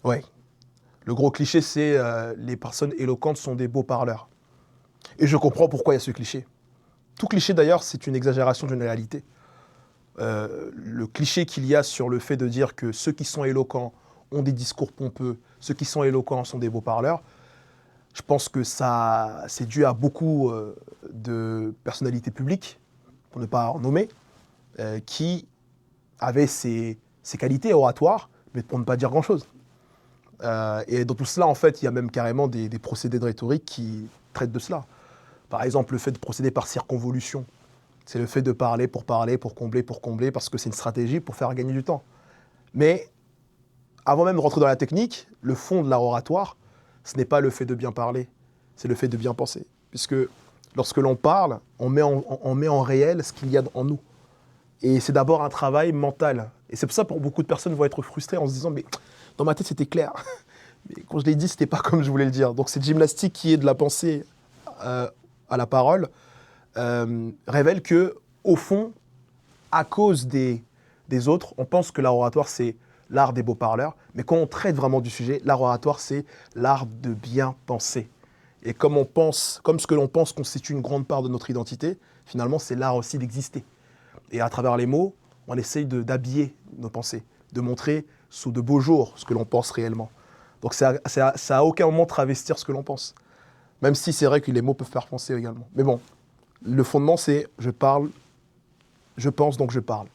Ouais. Le gros cliché, c'est les personnes éloquentes sont des beaux parleurs. Et je comprends pourquoi il y a ce cliché. Tout cliché, d'ailleurs, c'est une exagération d'une réalité. Le cliché qu'il y a sur le fait de dire que ceux qui sont éloquents ont des discours pompeux, ceux qui sont éloquents sont des beaux parleurs, je pense que ça, c'est dû à beaucoup de personnalités publiques, pour ne pas en nommer, qui avaient ces qualités oratoires, mais pour ne pas dire grand-chose. Et dans tout cela, en fait, il y a même carrément des procédés de rhétorique qui traitent de cela. Par exemple, le fait de procéder par circonvolution. C'est le fait de parler, pour combler, parce que c'est une stratégie pour faire gagner du temps. Mais avant même de rentrer dans la technique, le fond de l'art oratoire, ce n'est pas le fait de bien parler, c'est le fait de bien penser. Puisque lorsque l'on parle, on met en réel ce qu'il y a en nous. Et c'est d'abord un travail mental. Et c'est pour ça que beaucoup de personnes vont être frustrées en se disant, mais dans ma tête, c'était clair. Mais quand je l'ai dit, c'était pas comme je voulais le dire. Donc cette gymnastique qui est de la pensée euh, à la parole révèle que, au fond, à cause des autres, on pense que l'art oratoire, c'est l'art des beaux parleurs. Mais quand on traite vraiment du sujet, l'art oratoire, c'est l'art de bien penser. Et comme on pense, comme ce que l'on pense constitue une grande part de notre identité, finalement, c'est l'art aussi d'exister. Et à travers les mots, on essaye d'habiller nos pensées, de montrer sous de beaux jours ce que l'on pense réellement. Donc ça à aucun moment travestir ce que l'on pense. Même si c'est vrai que les mots peuvent faire penser également. Mais bon, le fondement c'est je parle, je pense donc je parle.